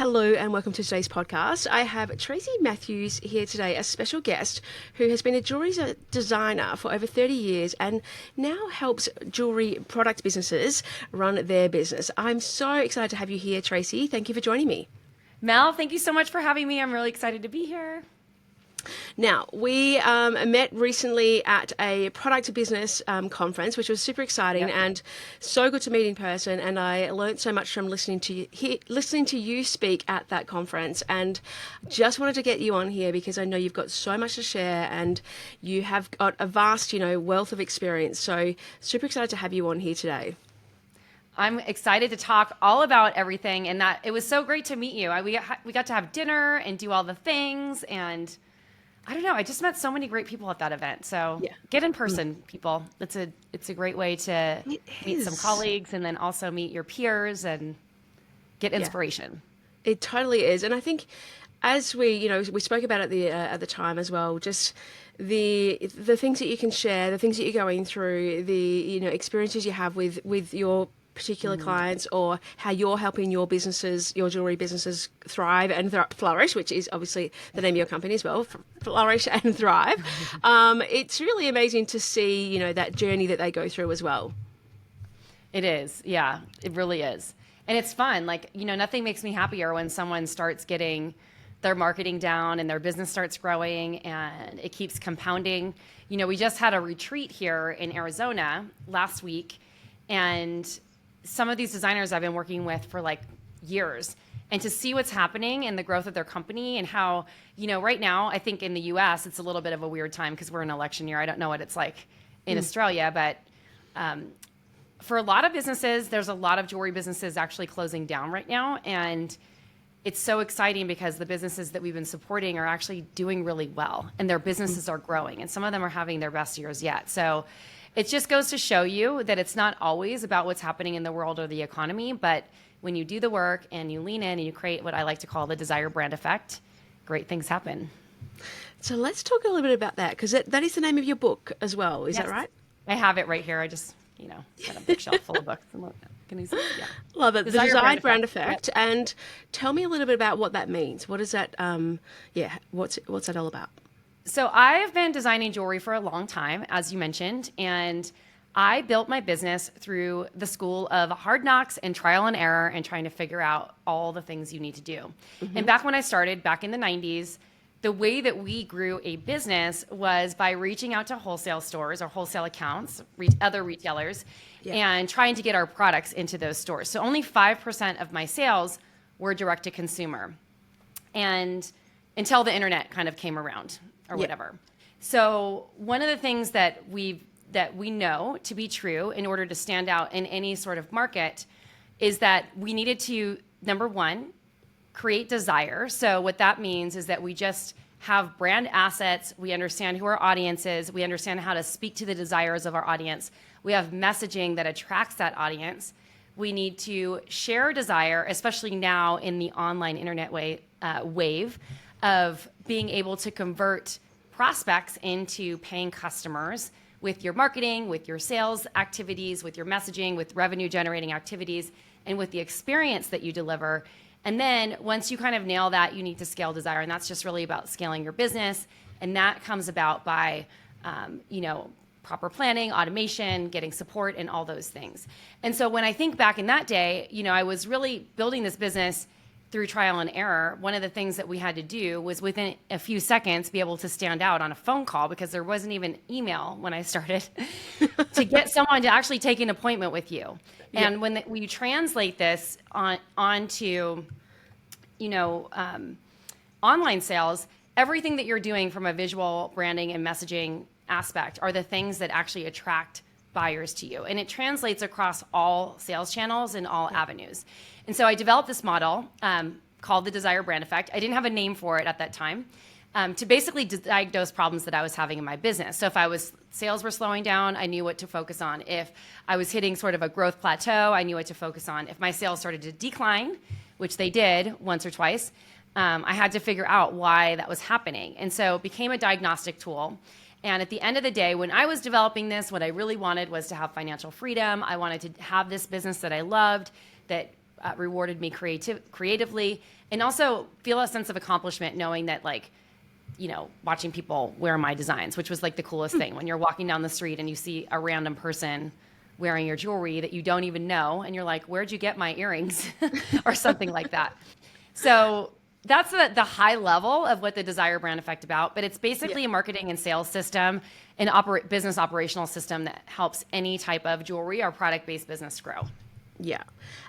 Hello and welcome to today's podcast. I have Tracy Matthews here today, a special guest who has been a jewellery designer for over 30 years and now helps jewellery product businesses run their business. I'm so excited to have you here, Tracy. Thank you for joining me. Mel, thank you so much for having me. I'm really excited to be here. Now, we met recently at a product business conference, which was super exciting and so good to meet in person. And I learned so much from listening to you speak at that conference. And just wanted to get you on here because I know you've got so much to share and you have got a vast, wealth of experience. So super excited to have you on here today. I'm excited to talk all about everything, and that it was so great to meet you. We got to have dinner and do all the things, and I don't know. I just met so many great people at that event. So get in person, people. It's a great way to meet some colleagues and then also meet your peers and get inspiration. Yeah. It totally is, and I think as we spoke about it at the time as well, just the things that you can share, the things that you're going through, the experiences you have with your particular clients, or how you're helping your businesses, your jewelry businesses thrive and flourish, which is obviously the name of your company as well, flourish and thrive. It's really amazing to see, that journey that they go through as well. It is. Yeah, it really is. And it's fun. Nothing makes me happier when someone starts getting their marketing down and their business starts growing and it keeps compounding. We just had a retreat here in Arizona last week, and some of these designers I've been working with for years, and to see what's happening in the growth of their company and how, right now, I think in the US, it's a little bit of a weird time because we're in election year. I don't know what it's like in Australia, but for a lot of businesses, there's a lot of jewelry businesses actually closing down right now. And it's so exciting because the businesses that we've been supporting are actually doing really well and their businesses are growing, and some of them are having their best years yet. So it just goes to show you that it's not always about what's happening in the world or the economy, but when you do the work and you lean in and you create what I like to call the desire brand effect, great things happen. So let's talk a little bit about that, because that is the name of your book as well. Is that right? I have it right here. I just, got a bookshelf full of books. Love it. The Desire Brand Effect. Yep. And tell me a little bit about what that means. What is that? What's that all about? So I've been designing jewelry for a long time, as you mentioned, and I built my business through the school of hard knocks and trial and error and trying to figure out all the things you need to do. And back when I started, back in the 90s, the way that we grew a business was by reaching out to wholesale stores or wholesale accounts, other retailers, and trying to get our products into those stores. So only 5% of my sales were direct to consumer, and until the internet kind of came around or whatever. So one of the things that we know to be true in order to stand out in any sort of market is that we needed to, number one, create desire. So what that means is that we just have brand assets. We understand who our audience is. We understand how to speak to the desires of our audience. We have messaging that attracts that audience. We need to share desire, especially now in the online internet wave of being able to convert prospects into paying customers with your marketing, with your sales activities, with your messaging, with revenue generating activities, and with the experience that you deliver. And then once you kind of nail that, you need to scale desire. And that's just really about scaling your business. And that comes about by, proper planning, automation, getting support, and all those things. And so when I think back in that day, I was really building this business through trial and error. One of the things that we had to do was within a few seconds be able to stand out on a phone call, because there wasn't even email when I started, to get someone to actually take an appointment with you. And when you translate this onto, online sales, everything that you're doing from a visual branding and messaging aspect are the things that actually attract buyers to you. And it translates across all sales channels and all avenues. And so I developed this model called the Desire Brand Effect. I didn't have a name for it at that time, to basically diagnose problems that I was having in my business. So if sales were slowing down, I knew what to focus on. If I was hitting sort of a growth plateau, I knew what to focus on. If my sales started to decline, which they did once or twice, I had to figure out why that was happening. And so it became a diagnostic tool. And at the end of the day, when I was developing this, what I really wanted was to have financial freedom. I wanted to have this business that I loved, that rewarded me creatively, and also feel a sense of accomplishment knowing that, like, you know, watching people wear my designs, which was like the coolest thing when you're walking down the street and you see a random person wearing your jewelry that you don't even know, and you're like, where'd you get my earrings? Or something like that. So that's the high level of what the Desire brand effect about, but it's basically a marketing and sales system, an business operational system that helps any type of jewelry or product-based business grow. Yeah.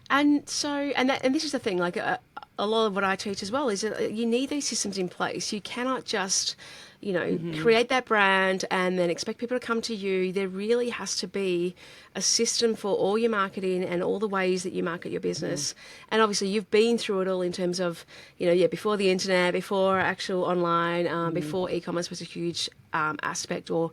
And so, and this is the thing, like a lot of what I teach as well is that you need these systems in place. You cannot just, you know, create that brand and then expect people to come to you. There really has to be a system for all your marketing and all the ways that you market your business. And obviously you've been through it all in terms of, you know, before the internet, before actual online, before e-commerce was a huge aspect or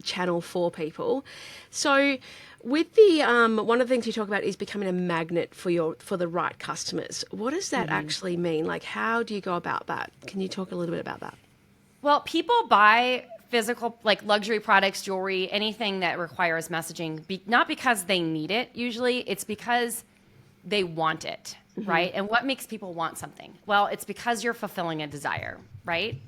channel for people. So with the one of the things you talk about is becoming a magnet for the right customers. What does that actually mean? Like, how do you go about that? Can you talk a little bit about that? Well, people buy physical, like luxury products, jewelry, anything that requires messaging, not because they need it. Usually it's because they want it, right? And what makes people want something? Well, it's because you're fulfilling a desire, right?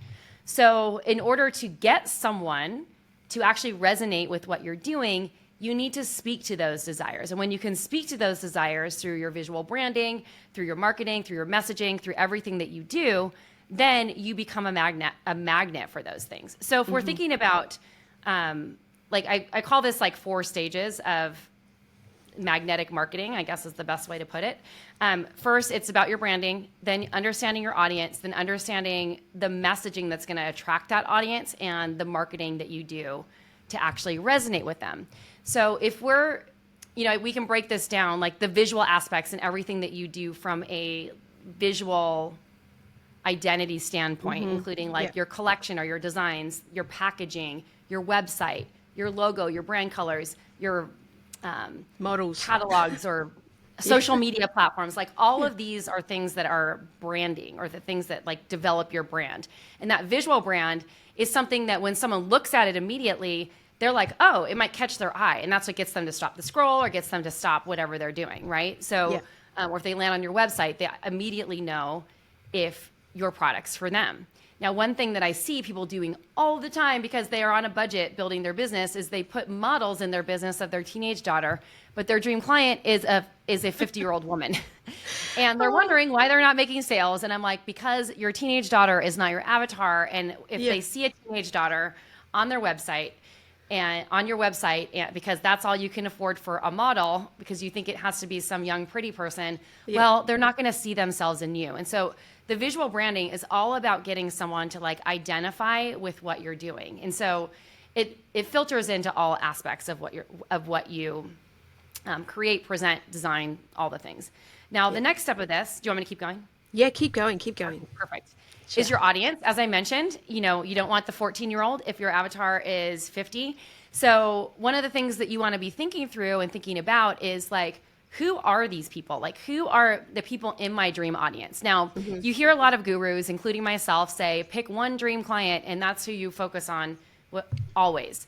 So in order to get someone to actually resonate with what you're doing, you need to speak to those desires. And when you can speak to those desires through your visual branding, through your marketing, through your messaging, through everything that you do, then you become a magnet for those things. So if we're thinking about, like I call this like 4 stages of magnetic marketing, I guess is the best way to put it. First, it's about your branding, then understanding your audience, then understanding the messaging that's going to attract that audience and the marketing that you do to actually resonate with them. So if we're, you know, we can break this down, like the visual aspects and everything that you do from a visual identity standpoint, including like your collection or your designs, your packaging, your website, your logo, your brand colors, your models, catalogs, or social media platforms. Like all of these are things that are branding, or the things that like develop your brand. And that visual brand is something that when someone looks at it immediately, they're like, oh, it might catch their eye. And that's what gets them to stop the scroll or gets them to stop whatever they're doing, right? So, or if they land on your website, they immediately know if your product's for them. Now, one thing that I see people doing all the time because they are on a budget building their business is they put models in their business of their teenage daughter, but their dream client is a 50-year-old woman. And they're wondering why they're not making sales. And I'm like, because your teenage daughter is not your avatar. And if they see a teenage daughter on their website, and on your website, and because that's all you can afford for a model, because you think it has to be some young, pretty person, well, they're not going to see themselves in you. And so the visual branding is all about getting someone to like identify with what you're doing. And so it filters into all aspects of what you create, present, design, all the things. Now, the next step of this, do you want me to keep going? Yeah, keep going. Perfect. Sure. Is your audience. As I mentioned, you know, you don't want the 14-year-old if your avatar is 50. So one of the things that you want to be thinking through and thinking about is like, who are these people? Like, who are the people in my dream audience? Now, you hear a lot of gurus, including myself, say, pick one dream client and that's who you focus on always.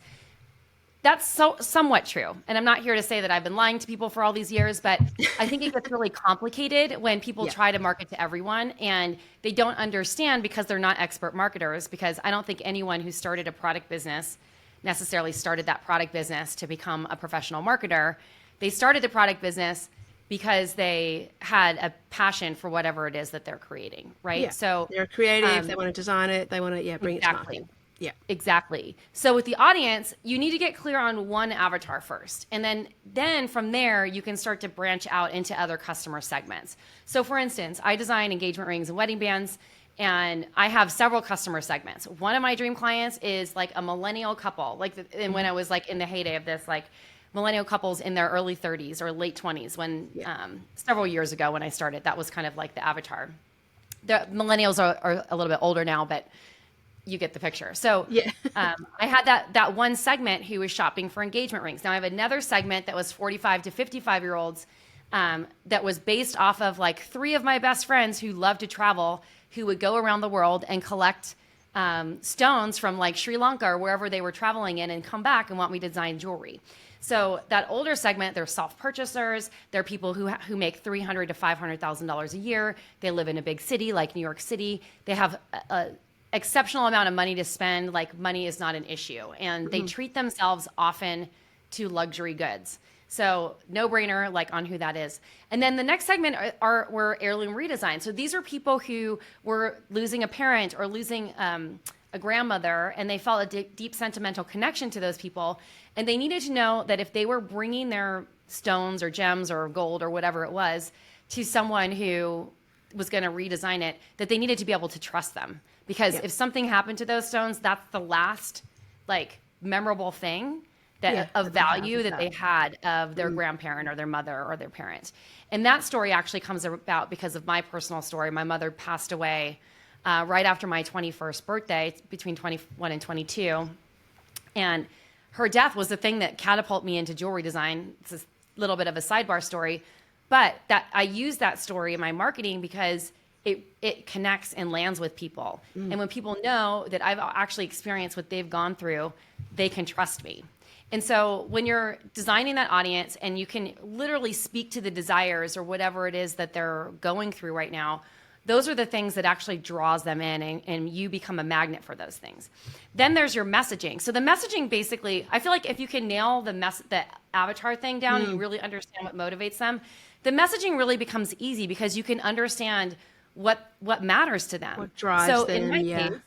That's somewhat true. And I'm not here to say that I've been lying to people for all these years, but I think it gets really complicated when people try to market to everyone and they don't understand because they're not expert marketers, because I don't think anyone who started a product business necessarily started that product business to become a professional marketer. They started the product business because they had a passion for whatever it is that they're creating, right? Yeah. So they're creative, they want to design it, they want to bring it to market. Yeah, exactly. So with the audience, you need to get clear on one avatar first. And then from there, you can start to branch out into other customer segments. So for instance, I design engagement rings and wedding bands, and I have several customer segments. One of my dream clients is like a millennial couple, and when I was like in the heyday of this, like millennial couples in their early 30s or late 20s, when several years ago when I started, that was kind of like the avatar. The millennials are a little bit older now, but you get the picture. So I had that one segment who was shopping for engagement rings. Now I have another segment that was 45 to 55-year-olds that was based off of like 3 of my best friends who love to travel, who would go around the world and collect stones from like Sri Lanka or wherever they were traveling in and come back and want me to design jewelry. So that older segment, they're self-purchasers. They're people who make $300,000 to $500,000 a year. They live in a big city like New York City. They have a exceptional amount of money to spend. Like money is not an issue, and they treat themselves often to luxury goods. So no brainer, like on who that is. And then the next segment were heirloom redesign. So these are people who were losing a parent or losing a grandmother, and they felt a deep sentimental connection to those people. And they needed to know that if they were bringing their stones or gems or gold or whatever it was to someone who was going to redesign it, that they needed to be able to trust them. Because if something happened to those stones, that's the last like memorable thing that of value that they had of their grandparent or their mother or their parent. And that story actually comes about because of my personal story. My mother passed away right after my 21st birthday, between 21 and 22. And her death was the thing that catapulted me into jewelry design. It's a little bit of a sidebar story, but that I use that story in my marketing because it connects and lands with people. And when people know that I've actually experienced what they've gone through, they can trust me. And so when you're designing that audience and you can literally speak to the desires or whatever it is that they're going through right now, those are the things that actually draws them in, and you become a magnet for those things. Then there's your messaging. So the messaging basically, I feel like if you can nail the avatar thing down and you really understand what motivates them, the messaging really becomes easy because you can understand what matters to them. What drives so them, in my case,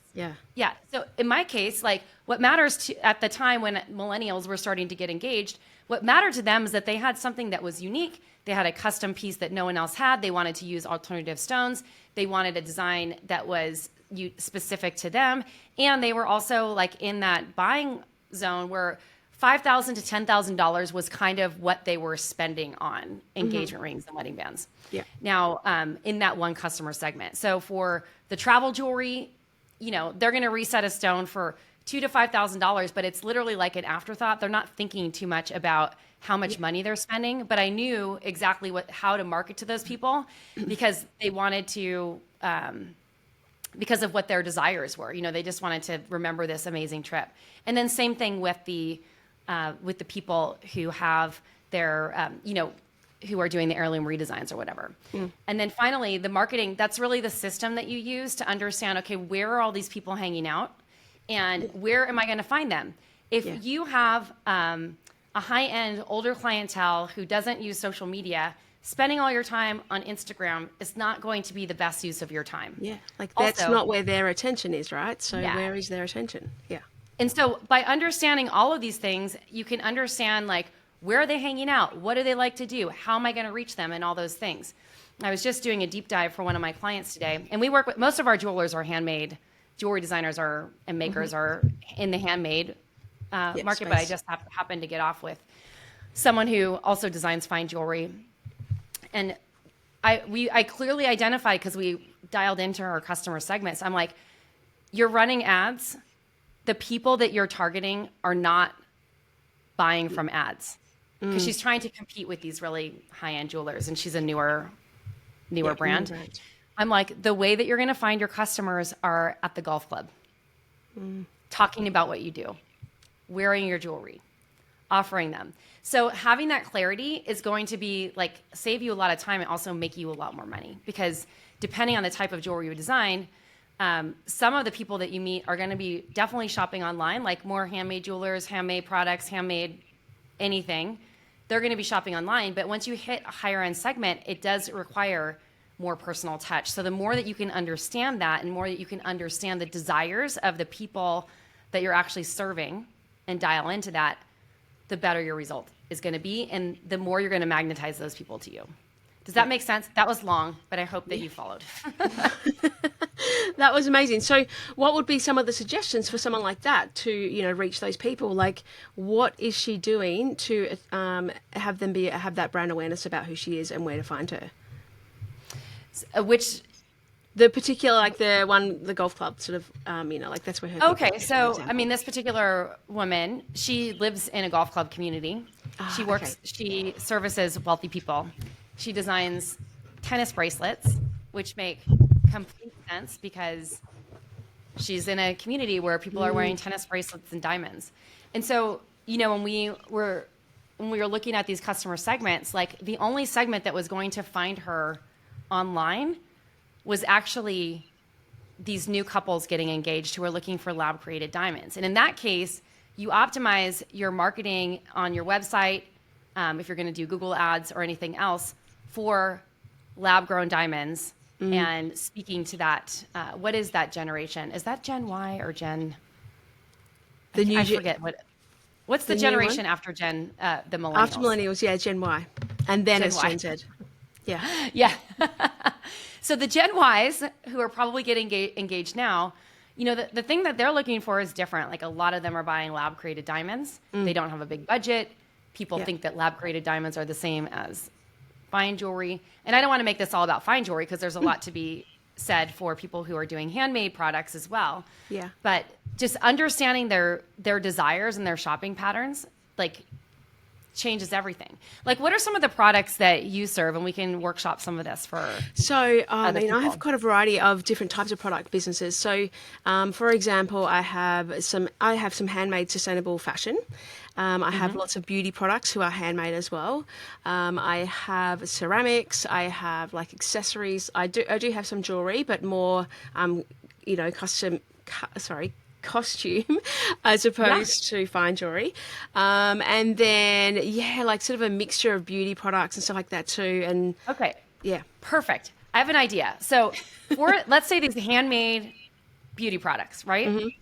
yeah. So in my case, like what matters at the time when millennials were starting to get engaged, what mattered to them is that they had something that was unique. They had a custom piece that no one else had. They wanted to use alternative stones. They wanted a design that was specific to them. And they were also like in that buying zone where $5,000 to $10,000 was kind of what they were spending on engagement rings and wedding bands. Yeah. Now, in that one customer segment. So for the travel jewelry, they're going to reset a stone for $2,000 to $5,000, but it's literally like an afterthought. They're not thinking too much about how much money they're spending, but I knew exactly how to market to those people because they wanted to, because of what their desires were. They just wanted to remember this amazing trip. And then same thing with the people who have their, who are doing the heirloom redesigns or whatever. And then finally, the marketing, that's really the system that you use to understand, okay, where are all these people hanging out and where am I going to find them? If you have a high-end older clientele who doesn't use social media, spending all your time on Instagram is not going to be the best use of your time. Yeah, like that's also, not where their attention is, right? So where is their attention? Yeah. And so by understanding all of these things, you can understand like, where are they hanging out? What do they like to do? How am I going to reach them? And all those things. I was just doing a deep dive for one of my clients today, and we work with, most of our jewelers are handmade. Jewelry designers and makers are in the handmade market, space. but I just happened to get off with someone who also designs fine jewelry. And I clearly identified, because we dialed into our customer segments, I'm like, you're running ads. The people that you're targeting are not buying from ads. Because she's trying to compete with these really high-end jewelers, and she's a newer brand. Right. I'm like, the way that you're going to find your customers are at the golf club, talking about what you do, wearing your jewelry, offering them. So having that clarity is going to be like save you a lot of time and also make you a lot more money, because depending on the type of jewelry you design, some of the people that you meet are going to be definitely shopping online, like more handmade jewelers, handmade products, handmade anything. They're going to be shopping online. But once you hit a higher end segment, it does require more personal touch. So the more that you can understand that, and more that you can understand the desires of the people that you're actually serving and dial into that, the better your result is going to be, and the more you're going to magnetize those people to you. Does that make sense? That was long, but I hope that you followed. That was amazing. So what would be some of the suggestions for someone like that to, reach those people? Like, what is she doing to have that brand awareness about who she is and where to find her? The particular, like the golf club sort of, like that's where her. Okay. So, this particular woman, she lives in a golf club community. She services wealthy people. She designs tennis bracelets, which make complete sense because she's in a community where people are wearing tennis bracelets and diamonds. And so, when we were when we were looking at these customer segments, like the only segment that was going to find her online was actually these new couples getting engaged who are looking for lab created diamonds. And in that case, you optimize your marketing on your website, if you're going to do Google ads or anything else, for lab grown diamonds. And speaking to that, what is that generation? Is that Gen Y or Gen? I forget what's the generation after Gen, the millennials? After millennials, yeah, Gen Y, and then Gen it's Y. Gen Z. Yeah. Yeah. So the Gen Ys who are probably getting engaged now, you know, the thing that they're looking for is different. Like a lot of them are buying lab created diamonds. They don't have a big budget. People think that lab created diamonds are the same as fine jewelry. And I don't want to make this all about fine jewelry because there's a lot to be said for people who are doing handmade products as well. Yeah. But just understanding their desires and their shopping patterns, like, changes everything. Like, what are some of the products that you serve? And we can workshop some of this for So, I people. have quite a variety of different types of product businesses. So, for example, I have some handmade sustainable fashion. I have lots of beauty products who are handmade as well. I have ceramics. I have like accessories. I do have some jewelry, but more, costume as opposed to fine jewelry. And then, like sort of a mixture of beauty products and stuff like that too. And Okay. yeah. Perfect. I have an idea. So for, let's say these handmade beauty products, right?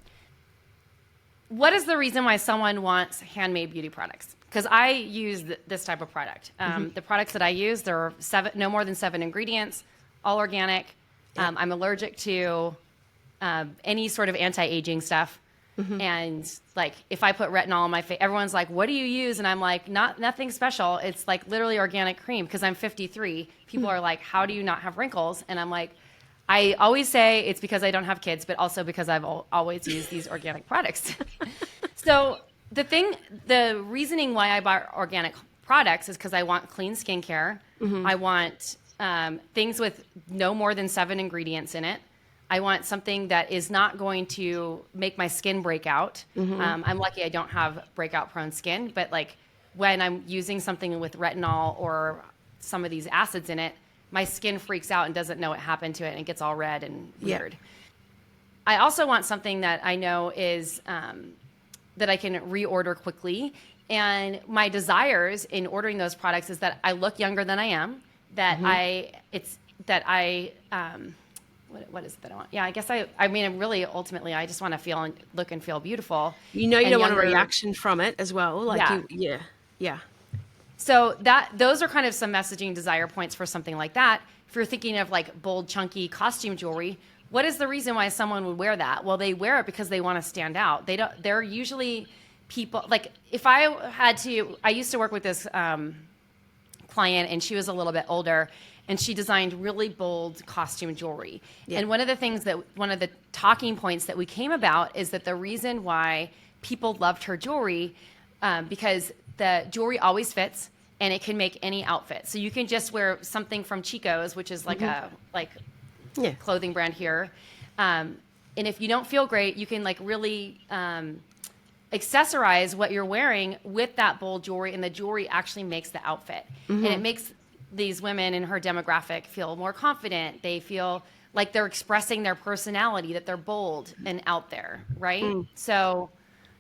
What is the reason why someone wants handmade beauty products? Because I use this type of product. The products that I use, there are no more than 7 ingredients, all organic. I'm allergic to any sort of anti-aging stuff. And like, if I put retinol on my face, everyone's like, what do you use? And I'm like, nothing special. It's like literally organic cream. Because I'm 53. People are like, how do you not have wrinkles? And I'm like, I always say it's because I don't have kids, but also because I've always used these organic products. So the reasoning why I buy organic products is because I want clean skincare. I want things with no more than 7 ingredients in it. I want something that is not going to make my skin break out. I'm lucky I don't have breakout prone skin, but like when I'm using something with retinol or some of these acids in it, my skin freaks out and doesn't know what happened to it and it gets all red and weird. I also want something that I know is that I can reorder quickly. And my desires in ordering those products is that I look younger than I am, that what is it that I want? Yeah, I guess I mean, really, ultimately, I just want to feel and look and feel beautiful. You don't want a reaction from it as well. Like, yeah. So those are kind of some messaging desire points for something like that. If you're thinking of like bold, chunky costume jewelry, what is the reason why someone would wear that? Well, they wear it because they want to stand out. They're usually people, like if I used to work with this client and she was a little bit older and she designed really bold costume jewelry. And one of the talking points that we came about is that the reason why people loved her jewelry, because the jewelry always fits and it can make any outfit. So you can just wear something from Chico's, which is like a clothing brand here. And if you don't feel great, you can like really accessorize what you're wearing with that bold jewelry, and the jewelry actually makes the outfit. And it makes these women in her demographic feel more confident. They feel like they're expressing their personality, that they're bold and out there, right? So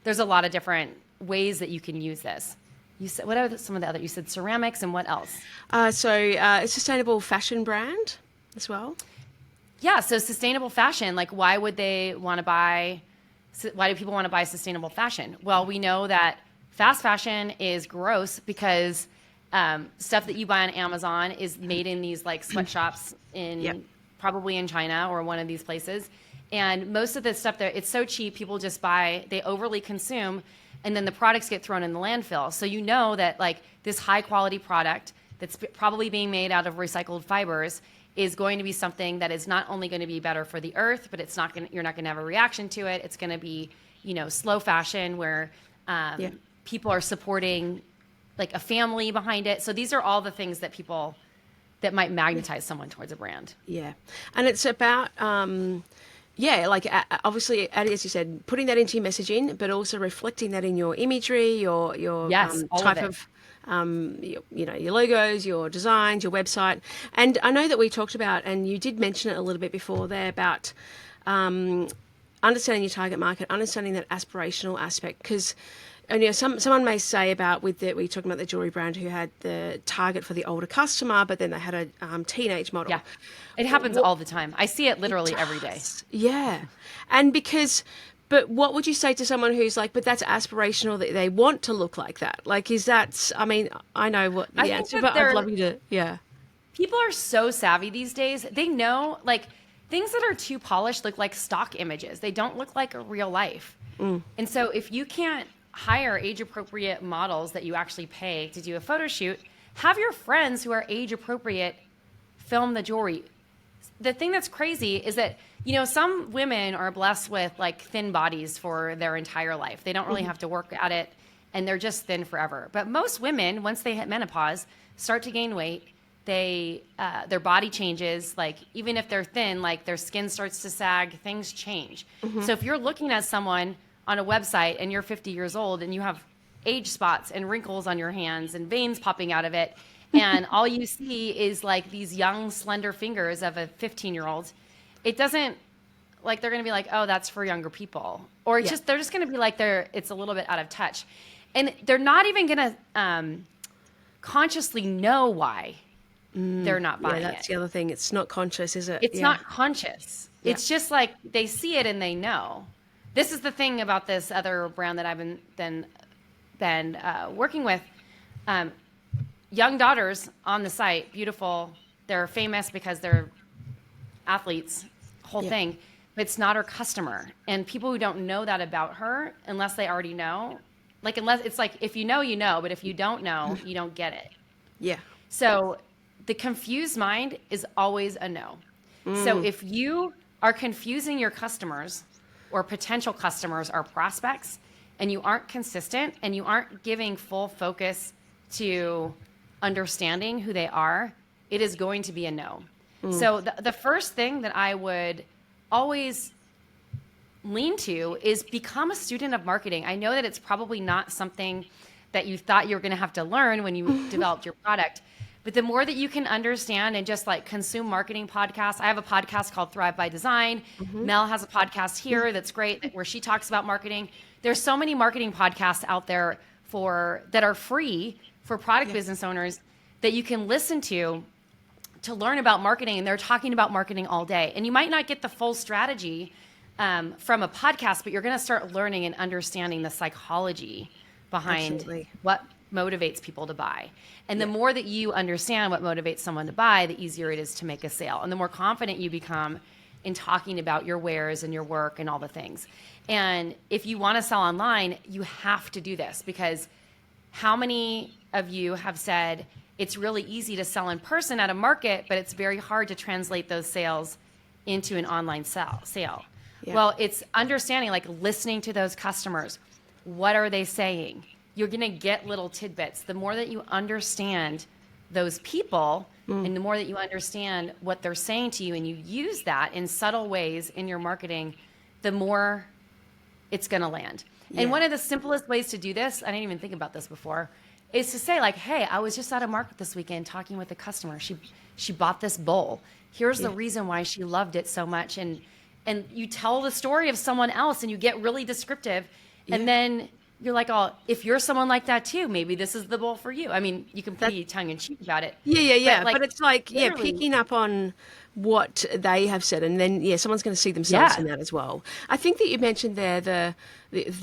there's a lot of different ways that you can use this. You said, what are some of the other? You said ceramics, and what else? A sustainable fashion brand as well. Yeah, so sustainable fashion. Like, why do people want to buy sustainable fashion? Well, we know that fast fashion is gross because stuff that you buy on Amazon is made in these like sweatshops probably in China or one of these places. And most of the stuff there, it's so cheap, people just buy, they overly consume, and then the products get thrown in the landfill. So you know that like this high quality product that's probably being made out of recycled fibers is going to be something that is not only going to be better for the earth, but you're not going to have a reaction to it. It's going to be, slow fashion where people are supporting like a family behind it. So these are all the things that that might magnetize someone towards a brand. Yeah. And it's about, obviously, as you said, putting that into your messaging, but also reflecting that in your imagery, your Yes, all type of it. of your logos, your designs, your website. And I know that we talked about, and you did mention it a little bit before there, about understanding your target market, understanding that aspirational aspect, because someone may say about we're talking about the jewelry brand who had the target for the older customer, but then they had a teenage model. Yeah, it happens all the time. I see it literally every day. Yeah, and but what would you say to someone who's like, but that's aspirational, that they want to look like that? Like, is that? I mean, I know what the answer, but I'd love you to. Yeah, people are so savvy these days. They know, like, things that are too polished look like stock images. They don't look like a real life. And so if you can't hire age-appropriate models that you actually pay to do a photo shoot, have your friends who are age-appropriate film the jewelry. The thing that's crazy is that, some women are blessed with like thin bodies for their entire life. They don't really have to work at it, and they're just thin forever. But most women, once they hit menopause, start to gain weight. Their body changes. Like, even if they're thin, like, their skin starts to sag, things change. So if you're looking at someone on a website and you're 50 years old and you have age spots and wrinkles on your hands and veins popping out of it, and all you see is like these young, slender fingers of a 15-year-old, it doesn't, like, they're going to be like, oh, that's for younger people. Or they're just going to be like, it's a little bit out of touch. And they're not even going to consciously know why they're not buying it. Yeah, that's the other thing. It's not conscious, is it? It's not conscious. Yeah. It's just like they see it and they know. This is the thing about this other brand that I've been working with. Young daughters on the site, beautiful. They're famous because they're athletes, whole thing. But it's not her customer. And people who don't know that about her, unless they already know, like, unless it's like, if you know, you know, but if you don't know, you don't get it. Yeah. So the confused mind is always a no. So if you are confusing your customers or potential customers or prospects, and you aren't consistent and you aren't giving full focus to understanding who they are, it is going to be a no. So the first thing that I would always lean to is become a student of marketing. I know that it's probably not something that you thought you were going to have to learn when you developed your product, but the more that you can understand and just like consume marketing podcasts. I have a podcast called Thrive by Design. Mel has a podcast here that's great, where she talks about marketing. There's so many marketing podcasts out there that are free for product business owners that you can listen to learn about marketing, and they're talking about marketing all day. And you might not get the full strategy from a podcast, but you're going to start learning and understanding the psychology behind what motivates people to buy. And the more that you understand what motivates someone to buy, the easier it is to make a sale. And the more confident you become in talking about your wares and your work and all the things. And if you want to sell online, you have to do this, because how many of you have said, it's really easy to sell in person at a market, but it's very hard to translate those sales into an online sale. Yeah. Well, it's understanding, like listening to those customers. What are they saying? You're going to get little tidbits. The more that you understand those people and the more that you understand what they're saying to you, and you use that in subtle ways in your marketing, the more it's going to land. Yeah. And one of the simplest ways to do this, I didn't even think about this before, is to say, like, hey, I was just at a market this weekend talking with a customer. She bought this bowl. Here's the reason why she loved it so much. And you tell the story of someone else, and you get really descriptive. And then you're like, oh, if you're someone like that too, maybe this is the bowl for you. I mean, you can be tongue-in-cheek about it. But it's like, picking up on what they have said, and then someone's going to see themselves in that as well. I think that you mentioned there the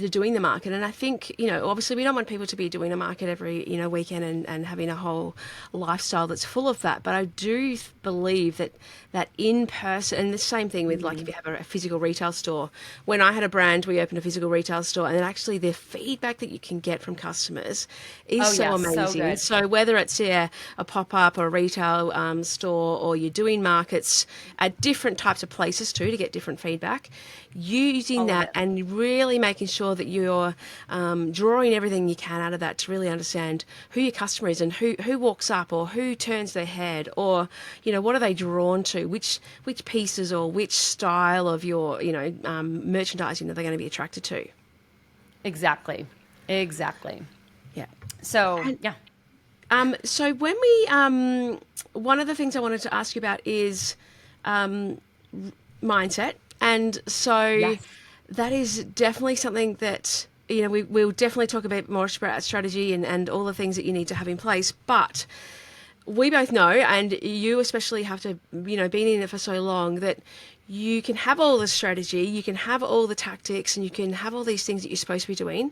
doing the market, and I think obviously we don't want people to be doing a market every weekend and having a whole lifestyle that's full of that. But I do believe that in person, and the same thing with like if you have a physical retail store. When I had a brand, we opened a physical retail store, and then actually the feedback that you can get from customers is so amazing. So whether it's a pop-up or a retail store, or you're doing markets at different types of places too to get different feedback, using that and really making sure that you're drawing everything you can out of that to really understand who your customer is, and who walks up, or who turns their head, or what are they drawn to, which pieces or which style of your merchandising are they going to be attracted to. Exactly. Yeah. So So when we, one of the things I wanted to ask you about is mindset. And so Yes. that is definitely something that, we'll definitely talk a bit more about strategy and all the things that you need to have in place. But we both know, and you especially have to, been in it for so long, that you can have all the strategy, you can have all the tactics, and you can have all these things that you're supposed to be doing.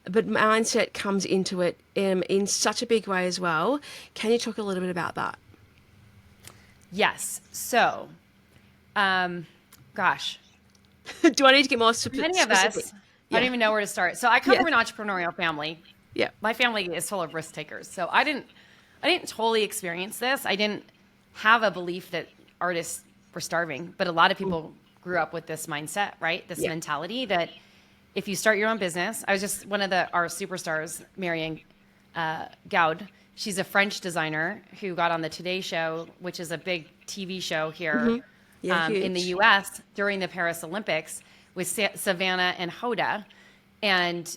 But mindset comes into it in such a big way as well. Can you talk a little bit about that? Yes. So, gosh, Do I need to get more many of specific? us, I don't even know where to start. So I come Yeah. from an entrepreneurial family. Yeah. My family is full of risk takers. So I didn't totally experience this. I didn't have a belief that artists were starving, but a lot of people grew up with this mindset, right? This Yeah. mentality that if you start your own business, I was just one of our superstars, Marianne Gaud. She's a French designer who got on the Today Show, which is a big TV show here Yeah, in the huge. U.S. during the Paris Olympics with Savannah and Hoda. And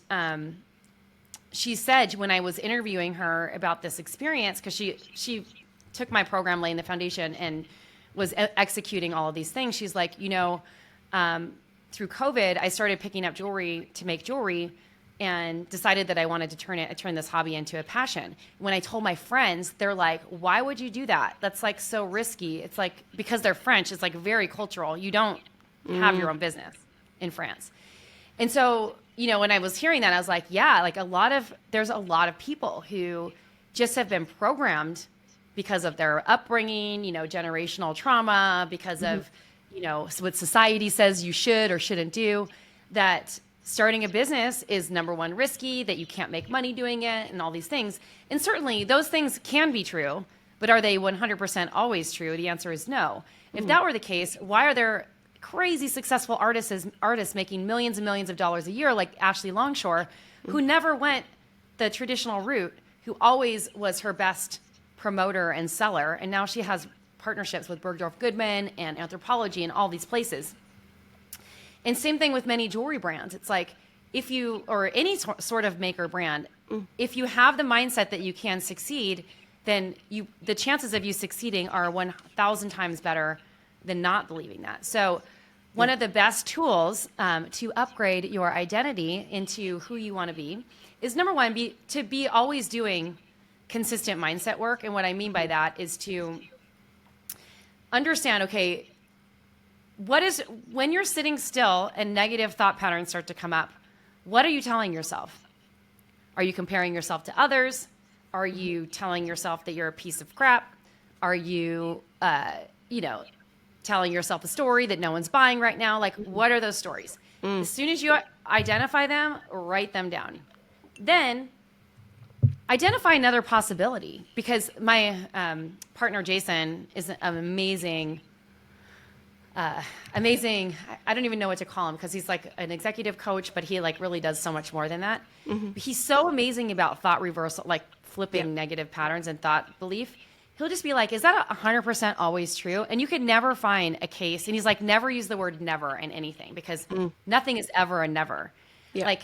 she said when I was interviewing her about this experience, because she took my program, laying the foundation, and was executing all of these things. She's like, through COVID, I started picking up jewelry to make jewelry and decided that I wanted to turn this hobby into a passion. When I told my friends, they're like, why would you do that? That's like so risky. It's like, because they're French, it's like very cultural. You don't have your own business in France. And so, when I was hearing that, I was like, yeah, like there's a lot of people who just have been programmed because of their upbringing, generational trauma, because of, what society says you should or shouldn't do, that starting a business is number one risky, that you can't make money doing it, and all these things. And certainly those things can be true, but are they 100% always true? The answer is no. If that were the case, why are there crazy successful artists making millions and millions of dollars a year, like Ashley Longshore, who never went the traditional route, who always was her best promoter and seller, and now she has partnerships with Bergdorf Goodman and Anthropology and all these places. And same thing with many jewelry brands. It's like or any sort of maker brand, if you have the mindset that you can succeed, then the chances of you succeeding are 1,000 times better than not believing that. So one of the best tools to upgrade your identity into who you want to be is, number one, to be always doing consistent mindset work. And what I mean by that is to understand, okay, when you're sitting still and negative thought patterns start to come up, what are you telling yourself? Are you comparing yourself to others? Are you telling yourself that you're a piece of crap? Are you, telling yourself a story that no one's buying right now? Like, what are those stories? As soon as you identify them, write them down. Then identify another possibility, because my partner Jason is an amazing, I don't even know what to call him, because he's like an executive coach, but he like really does so much more than that. He's so amazing about thought reversal, like flipping negative patterns and thought belief. He'll just be like, is that 100% always true? And you could never find a case. And he's like, never use the word never in anything, because nothing is ever a never. Yeah. Like,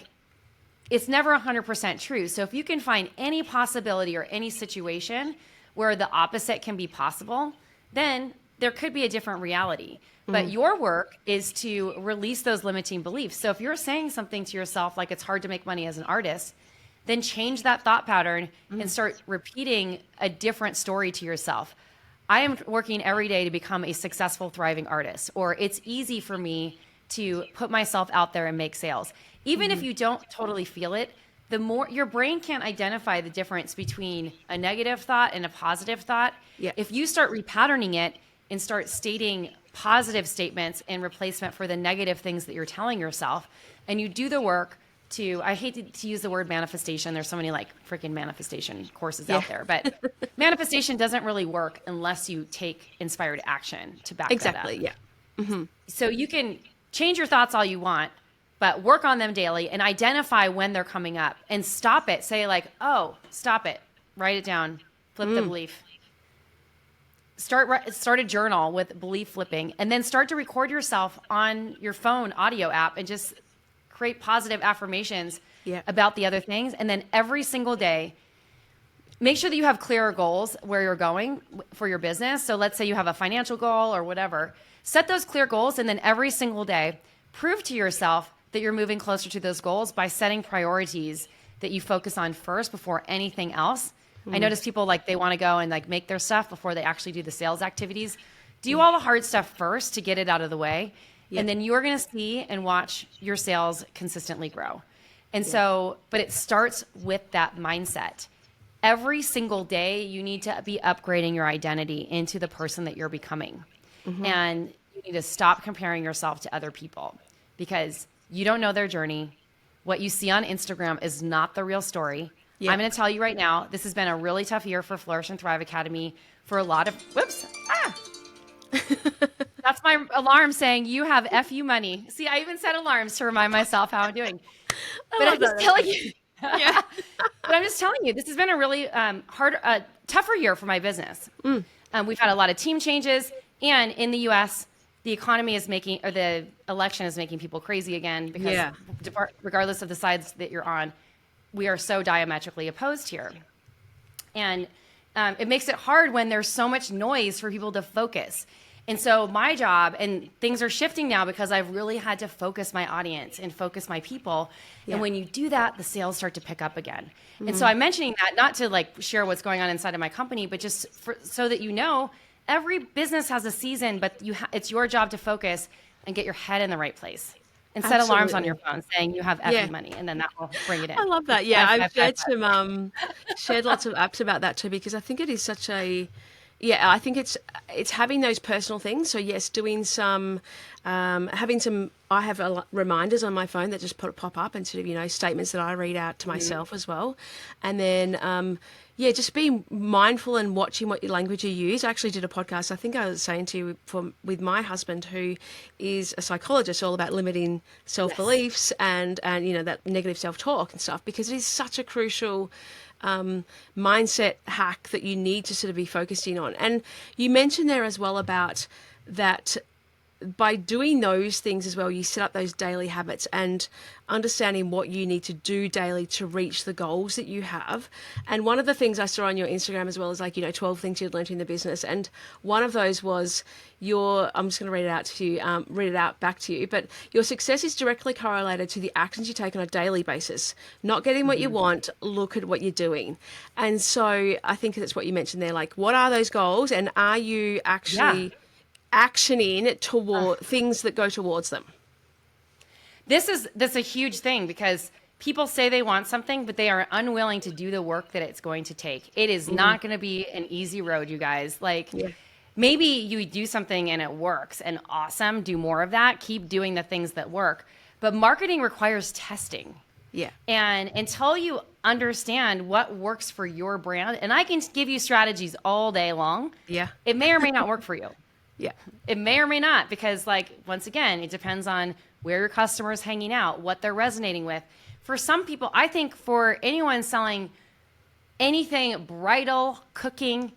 it's never 100% true. So if you can find any possibility or any situation where the opposite can be possible, then there could be a different reality. But your work is to release those limiting beliefs. So if you're saying something to yourself like it's hard to make money as an artist, then change that thought pattern and start repeating a different story to yourself. I am working every day to become a successful, thriving artist, or it's easy for me to put myself out there and make sales. Even if you don't totally feel it, the more your brain can't identify the difference between a negative thought and a positive thought. Yeah. If you start repatterning it and start stating positive statements in replacement for the negative things that you're telling yourself, and you do the work I hate to use the word manifestation. There's so many like freaking manifestation courses out there, but manifestation doesn't really work unless you take inspired action to back that up. Exactly. Yeah. So you can change your thoughts all you want, but work on them daily and identify when they're coming up and stop it. Say like, oh, stop it. Write it down. Flip the belief. Start a journal with belief flipping, and then start to record yourself on your phone audio app and just create positive affirmations about the other things. And then every single day, make sure that you have clearer goals where you're going for your business. So let's say you have a financial goal or whatever. Set those clear goals, and then every single day, prove to yourself that you're moving closer to those goals by setting priorities that you focus on first before anything else. I notice people like they want to go and like make their stuff before they actually do the sales activities. Do all the hard stuff first to get it out of the way. And then you're going to see and watch your sales consistently grow. And so, but it starts with that mindset. Every single day, you need to be upgrading your identity into the person that you're becoming. And you need to stop comparing yourself to other people because you don't know their journey. What you see on Instagram is not the real story. I'm going to tell you right now, this has been a really tough year for Flourish and Thrive Academy for a lot of, that's my alarm saying you have FU money. See, I even set alarms to remind myself how I'm doing. But I'm just telling you. But I'm just telling you, this has been a really tougher year for my business. We've had a lot of team changes, and in the U.S., the economy is making, or the election is making people crazy again because regardless of the sides that you're on, we are so diametrically opposed here. And it makes it hard when there's so much noise for people to focus. And so my job, and things are shifting now because I've really had to focus my audience and focus my people. And when you do that, the sales start to pick up again. And so I'm mentioning that not to like share what's going on inside of my company, but just so that you know, every business has a season, but it's your job to focus and get your head in the right place. And set alarms on your phone saying you have FU money, and then that will bring it in. I love that. Yeah, I've shared lots of apps about that too, because I think it is such a, I think it's having those personal things. So yes, doing some, having some, I have reminders on my phone that just pop up and sort of, statements that I read out to myself as well. And then, just being mindful and watching what language you use. I actually did a podcast, I think I was saying to you, with my husband, who is a psychologist, all about limiting self-beliefs and that negative self-talk and stuff, because it is such a crucial mindset hack that you need to sort of be focusing on. And you mentioned there as well about that by doing those things as well, you set up those daily habits and understanding what you need to do daily to reach the goals that you have. And one of the things I saw on your Instagram as well is 12 things you'd learned in the business. And one of those was I'm just going to read it out back to you, but your success is directly correlated to the actions you take on a daily basis. Not getting what you want, look at what you're doing. And so I think that's what you mentioned there, like what are those goals and are you actually actioning toward things that go towards them? That's a huge thing because people say they want something, but they are unwilling to do the work that it's going to take. It is not going to be an easy road, you guys. Maybe you do something and it works and awesome, do more of that, keep doing the things that work. But marketing requires testing. Yeah. And until you understand what works for your brand, and I can give you strategies all day long. Yeah. It may or may not work for you. Yeah. It may or may not, because once again, it depends on where your customer is hanging out, what they're resonating with. For some people, I think for anyone selling anything bridal, cooking,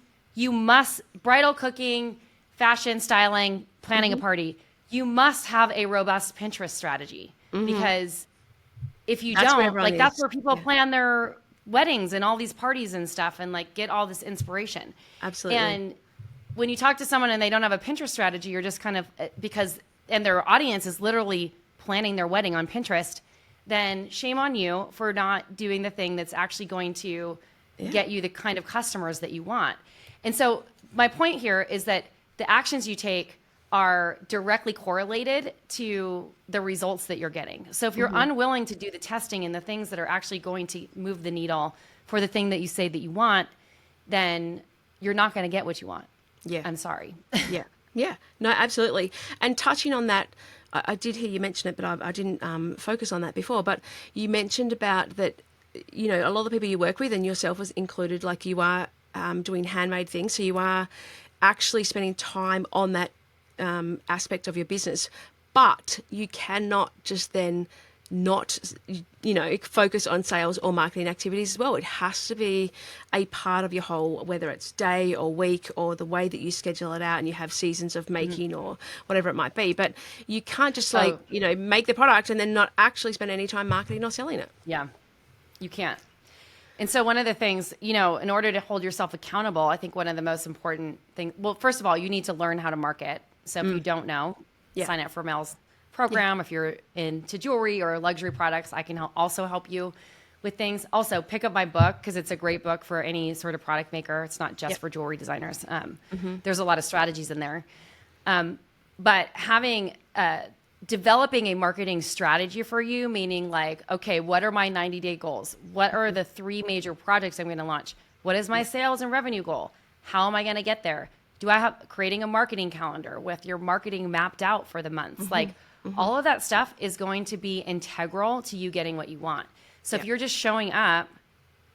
fashion, styling, planning a party, you must have a robust Pinterest strategy because if you don't, that's where people plan their weddings and all these parties and stuff and get all this inspiration. Absolutely. And when you talk to someone and they don't have a Pinterest strategy, you're just kind of and their audience is literally planning their wedding on Pinterest, then shame on you for not doing the thing that's actually going to get you the kind of customers that you want. And so my point here is that the actions you take are directly correlated to the results that you're getting. So if you're unwilling to do the testing and the things that are actually going to move the needle for the thing that you say that you want, then you're not going to get what you want. Yeah. I'm sorry. Yeah. No, absolutely. And touching on that, I did hear you mention it, but I didn't focus on that before. But you mentioned about that, a lot of the people you work with and yourself was included, you are doing handmade things. So you are actually spending time on that aspect of your business. But you cannot just then not, focus on sales or marketing activities as well. It has to be a part of your whole, whether it's day or week or the way that you schedule it out and you have seasons of making or whatever it might be. But you can't just make the product and then not actually spend any time marketing or selling it. Yeah, you can't. And so one of the things, you know, in order to hold yourself accountable, I think one of the most important things, well, first of all, you need to learn how to market. So if you don't know, sign up for Mel's program. If you're into jewelry or luxury products, I can also help you with things. Also, pick up my book because it's a great book for any sort of product maker. It's not just for jewelry designers. There's a lot of strategies in there. But having developing a marketing strategy for you, meaning like, okay, what are my 90-day goals? What are the 3 major projects I'm going to launch? What is my sales and revenue goal? How am I going to get there? Do I have creating a marketing calendar with your marketing mapped out for the months? Like all of that stuff is going to be integral to you getting what you want. So if you're just showing up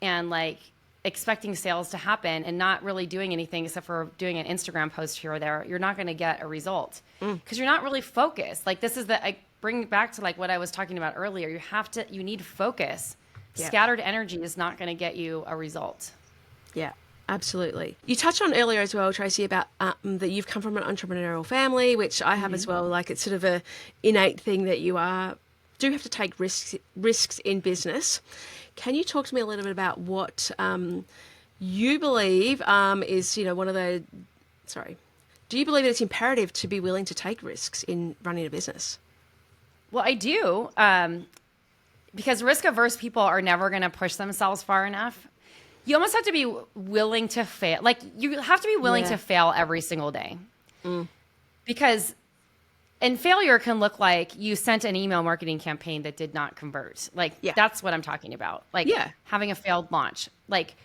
and like expecting sales to happen and not really doing anything except for doing an Instagram post here or there, you're not going to get a result because you're not really focused. Like this is I bring it back to like what I was talking about earlier. You need focus. Scattered energy is not going to get you a result. Yeah, absolutely. You touched on earlier as well, Tracy, about that you've come from an entrepreneurial family, which I have as well. Like it's sort of a innate thing that you do have to take risks in business. Can you talk to me a little bit about what you believe is, you know, do you believe that it's imperative to be willing to take risks in running a business? Well, I do, because risk-averse people are never going to push themselves far enough. You almost have to be willing to fail. Like, you have to be willing to fail every single day. Because... And failure can look like you sent an email marketing campaign that did not convert. Like, that's what I'm talking about. Like, having a failed launch. Like,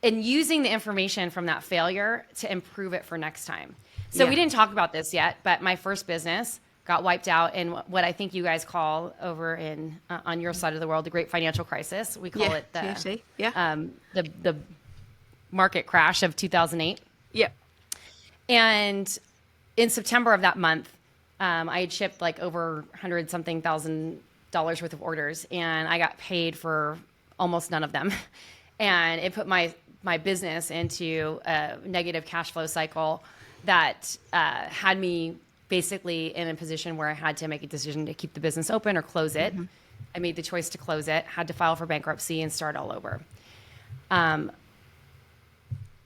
and using the information from that failure to improve it for next time. So we didn't talk about this yet, but my first business got wiped out in what I think you guys call over in on your side of the world, the Great Financial Crisis. We call it the market crash of 2008. Yeah. And in September of that month, I had shipped like over $100-something thousand worth of orders, and I got paid for almost none of them. And it put my business into a negative cash flow cycle that had me basically in a position where I had to make a decision to keep the business open or close it. I made the choice to close it, had to file for bankruptcy and start all over. I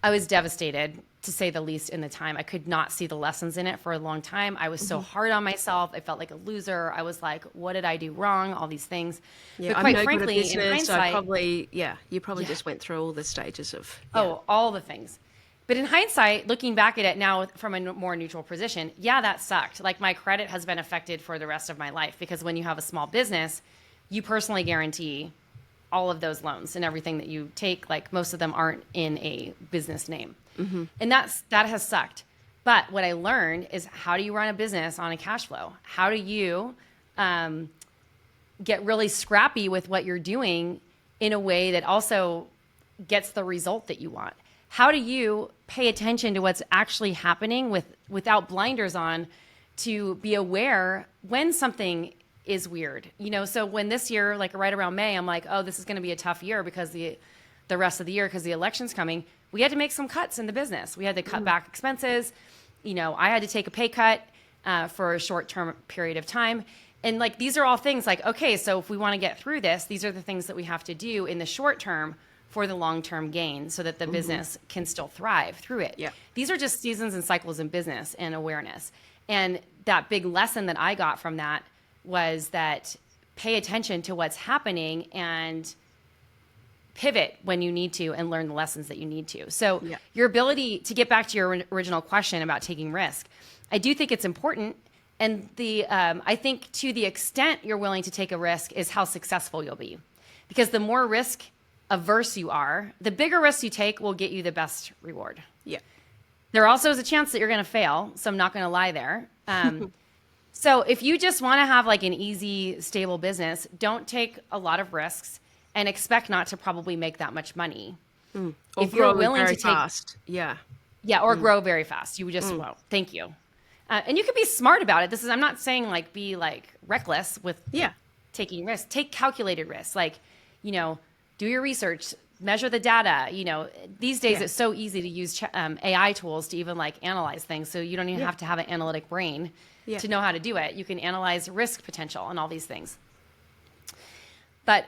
was devastated, to say the least, in the time. I could not see the lessons in it for a long time. I was so hard on myself. I felt like a loser. I was like, what did I do wrong? All these things. Yeah, but quite I'm frankly, no good at business, in hindsight, you probably just went through all the stages of all the things. But in hindsight, looking back at it now from a more neutral position, that sucked. Like my credit has been affected for the rest of my life because when you have a small business, you personally guarantee all of those loans and everything that you take. Like most of them aren't in a business name. And that has sucked. But what I learned is, how do you run a business on a cash flow? How do you get really scrappy with what you're doing in a way that also gets the result that you want? How do you pay attention to what's actually happening without blinders on, to be aware when something is weird? You know, so when this year, like right around May, I'm like, oh, this is going to be a tough year because the rest of the year, because the election's coming. We had to make some cuts in the business. We had to cut back expenses. You know, I had to take a pay cut for a short-term period of time. And like, these are all things like, okay, so if we want to get through this, these are the things that we have to do in the short term for the long-term gain so that the business can still thrive through it. Yeah. These are just seasons and cycles in business and awareness. And that big lesson that I got from that was that pay attention to what's happening and pivot when you need to and learn the lessons that you need to. So your ability to get back to your original question about taking risk, I do think it's important. And I think to the extent you're willing to take a risk is how successful you'll be. Because the more risk averse you are, the bigger risks you take will get you the best reward. Yeah. There also is a chance that you're going to fail. So I'm not going to lie there. So if you just want to have like an easy, stable business, don't take a lot of risks and expect not to probably make that much money. Or if you're willing to take fast. Or grow very fast. You just won't. Thank you. And you can be smart about it. I'm not saying like be like reckless with taking risks. Take calculated risks. Like, you know, do your research, measure the data. You know, these days it's so easy to use AI tools to even like analyze things. So you don't even have to have an analytic brain to know how to do it. You can analyze risk potential and all these things. But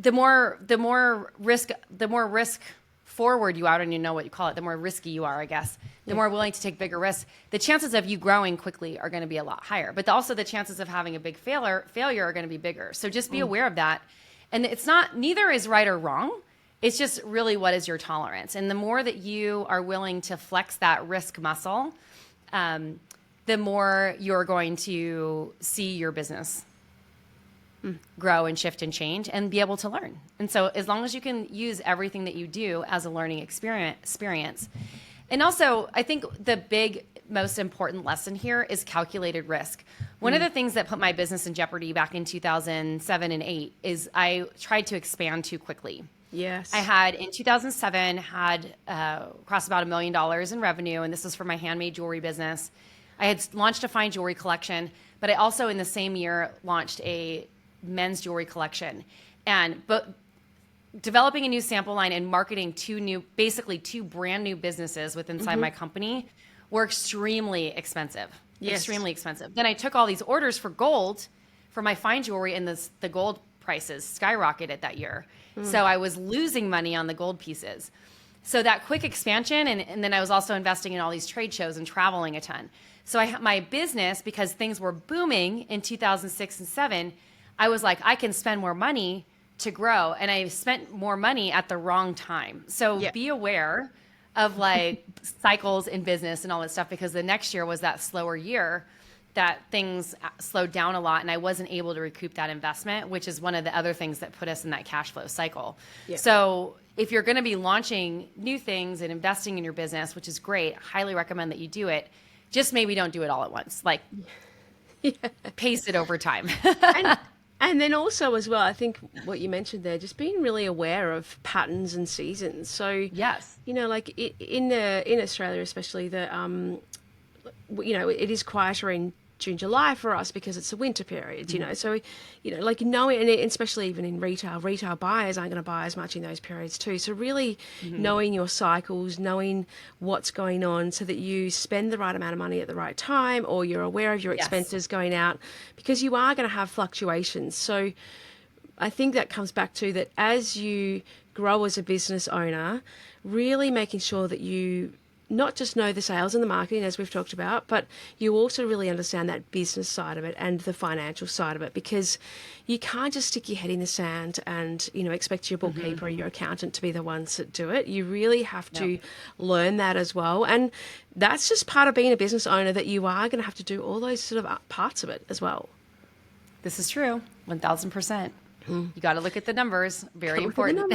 the more risk forward you are, and you know what you call it, the more risky you are, I guess, the more willing to take bigger risks, the chances of you growing quickly are going to be a lot higher. But also the chances of having a big failure are going to be bigger. So just be aware of that. And it's not, neither is right or wrong. It's just really what is your tolerance. And the more that you are willing to flex that risk muscle, the more you're going to see your business grow and shift and change and be able to learn. And so as long as you can use everything that you do as a learning experience. And also, I think the big, most important lesson here is calculated risk. One of the things that put my business in jeopardy back in 2007 and 8 is I tried to expand too quickly. Yes. I had, in 2007, crossed about $1 million in revenue, and this was for my handmade jewelry business. I had launched a fine jewelry collection, but I also, in the same year, launched a men's jewelry collection. But developing a new sample line and marketing basically two brand new businesses inside my company were extremely expensive. Yes. Extremely expensive. Then I took all these orders for gold for my fine jewelry, and the gold prices skyrocketed that year. So I was losing money on the gold pieces. So that quick expansion, and then I was also investing in all these trade shows and traveling a ton. So my business, because things were booming in 2006 and 7, I was like, I can spend more money to grow, and I spent more money at the wrong time. So be aware of like cycles in business and all that stuff, because the next year was that slower year that things slowed down a lot, and I wasn't able to recoup that investment, which is one of the other things that put us in that cash flow cycle. Yeah. So if you're going to be launching new things and investing in your business, which is great, highly recommend that you do it. Just maybe don't do it all at once. Like pace it over time. And then also as well, I think what you mentioned there, just being really aware of patterns and seasons. So yes, like in Australia, especially it is quieter in June, July for us because it's a winter period, So, like knowing, and especially even in retail buyers aren't going to buy as much in those periods too. So really knowing your cycles, knowing what's going on so that you spend the right amount of money at the right time, or you're aware of your expenses going out, because you are going to have fluctuations. So I think that comes back to that as you grow as a business owner, really making sure that you not just know the sales and the marketing, as we've talked about, but you also really understand that business side of it and the financial side of it, because you can't just stick your head in the sand and, expect your bookkeeper or your accountant to be the ones that do it. You really have to learn that as well. And that's just part of being a business owner, that you are going to have to do all those sort of parts of it as well. This is true. 1000%. You got to look at the numbers. Very important.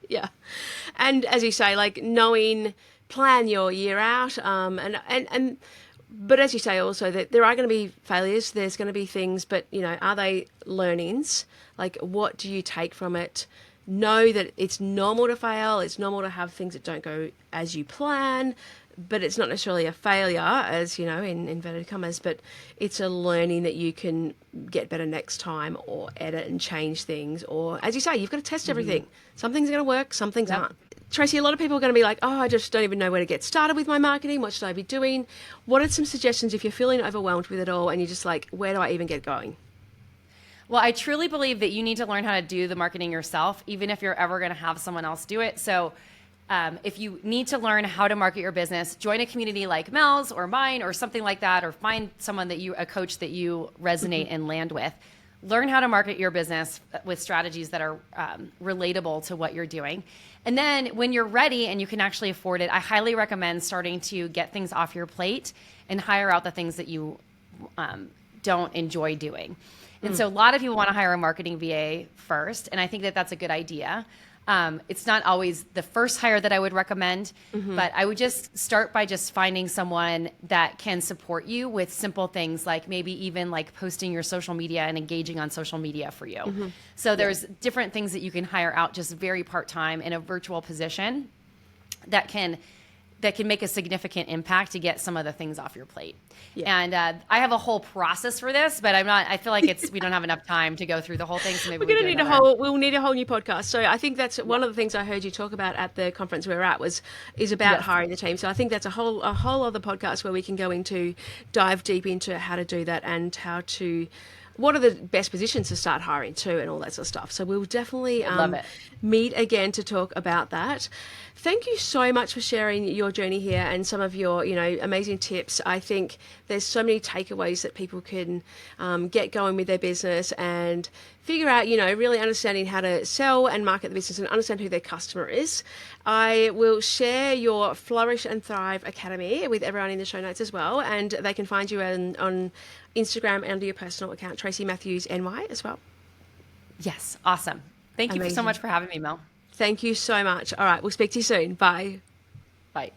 Yeah. And as you say, like plan your year out, but as you say also that there are going to be failures, there's going to be things, but are they learnings? Like, what do you take from it? Know that it's normal to fail, it's normal to have things that don't go as you plan, but it's not necessarily a failure, as in inverted commas, but it's a learning that you can get better next time, or edit and change things, or as you say, you've got to test everything. Some things are going to work, some things aren't. Tracy, a lot of people are going to be like, I just don't even know where to get started with my marketing. What should I be doing? What are some suggestions if you're feeling overwhelmed with it all and you're just like, where do I even get going? Well, I truly believe that you need to learn how to do the marketing yourself, even if you're ever going to have someone else do it. So if you need to learn how to market your business, join a community like Mel's or mine or something like that, or find someone a coach that you resonate and land with. Learn how to market your business with strategies that are relatable to what you're doing. And then when you're ready and you can actually afford it, I highly recommend starting to get things off your plate and hire out the things that you don't enjoy doing. And so a lot of people want to hire a marketing VA first, and I think that that's a good idea. It's not always the first hire that I would recommend, but I would just start by just finding someone that can support you with simple things, like maybe even like posting your social media and engaging on social media for you. So there's different things that you can hire out just very part-time in a virtual position that can make a significant impact to get some of the things off your plate. And I have a whole process for this, but I feel like we don't have enough time to go through the whole thing. So maybe we'll need a whole new podcast. So I think that's one of the things I heard you talk about at the conference we were at is about hiring the team. So I think that's a whole other podcast where we can dive deep into how to do that and how to what are the best positions to start hiring too, and all that sort of stuff. So we'll definitely Love it. meet again to talk about that. Thank you so much for sharing your journey here and some of your, amazing tips. I think there's so many takeaways that people can get going with their business and figure out, really understanding how to sell and market the business and understand who their customer is. I will share your Flourish and Thrive Academy with everyone in the show notes as well, and they can find you on Instagram under your personal account, Tracy Matthews NY as well. Yes. Awesome. Thank you so Amazing. much for having me, Mel. Thank you so much. All right, we'll speak to you soon. Bye. Bye.